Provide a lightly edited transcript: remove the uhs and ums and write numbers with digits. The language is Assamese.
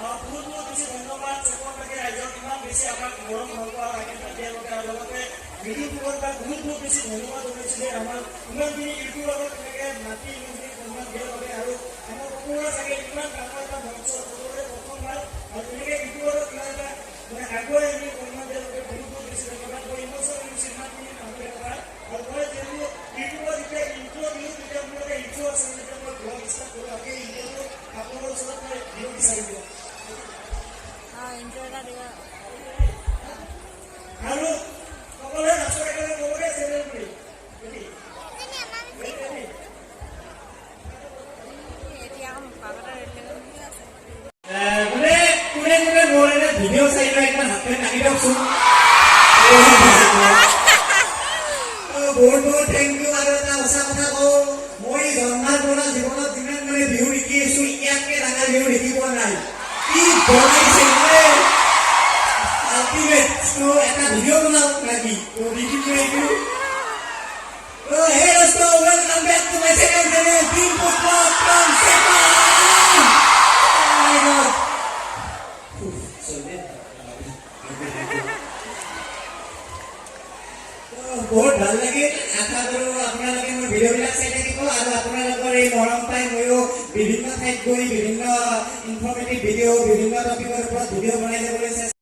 বহুত বহুত বেছি ধন্যবাদ চেপনবাসী ৰাইজক ইমান বেছি আমাক মৰম ভাল পোৱা লাগে তেওঁলোকে আৰু লগতে ইউটিউবত বা বহুত বহুত বেছি ধন্যবাদ জনাইছিলে আমাক ইমানখিনি ইউটিউবৰ লগত তেনেকৈ মাতি ইমানখিনি সন্মান দিয়াৰ বাবে আৰু আমাৰ সকলোৰে চাগে ইমান ডাঙৰ এটা মঞ্চ সকলোৰে প্ৰথমবাৰ আৰু তেনেকৈ ইউটিউবৰ ইমান এটা মানে আগুৱাই আমি সন্মান দিয়াৰ বাবে বহুত বহুত বেছি ধন্যবাদ মই ইমোচন হৈছে ইমানখিনি মানুহে কৰা আৰু মই যিহেতু ইউটিউবত যেতিয়া ইন্ট্ৰ দিওঁ তেতিয়া মোৰ এটা ইন্ট্ৰ আছে যেতিয়া মই ব্লগ ষ্টাৰ্ট কৰোঁ সেই ইন্ট্ৰটো আপোনালোকৰ ওচৰত মই দিব বিচাৰিছোঁ আৰু সকলোৱে নাচৰ একেবাৰে ক'বগে চেনেল বুলি কোনে কোনে কোনে মোৰ এটা ভিডিঅ' চাই লৈ একদম হাতে টানি দিয়কচোন বহুত বহুত থেংক ইউ আৰু এটা সঁচা কথা কওঁ মই জন্মৰ পৰা জীৱনত যিমান মানে বিহু শিকি আছো ইয়াতকে ডাঙৰ বিহু শিকি পোৱা নাই কি বনাইছে আল্টিমেট এটা ভিডিঅ' বনাও লাগি দেখিছো এইটো hey let's go welcome back to my second channel Team Football from Japan oh my god বহুত ভাল লাগে আশা কৰোঁ আপোনালোকে মোৰ ভিডিঅ'বিলাক চাই থাকিব আৰু আপোনালোকৰ এই মৰম পাই ময়ো বিভিন্ন ঠাইত গৈ বিভিন্ন ইনফৰ্মেটিভ ভিডিঅ' বিভিন্ন টপিকৰ ওপৰত ভিডিঅ' বনাই যাবলৈ চেষ্টা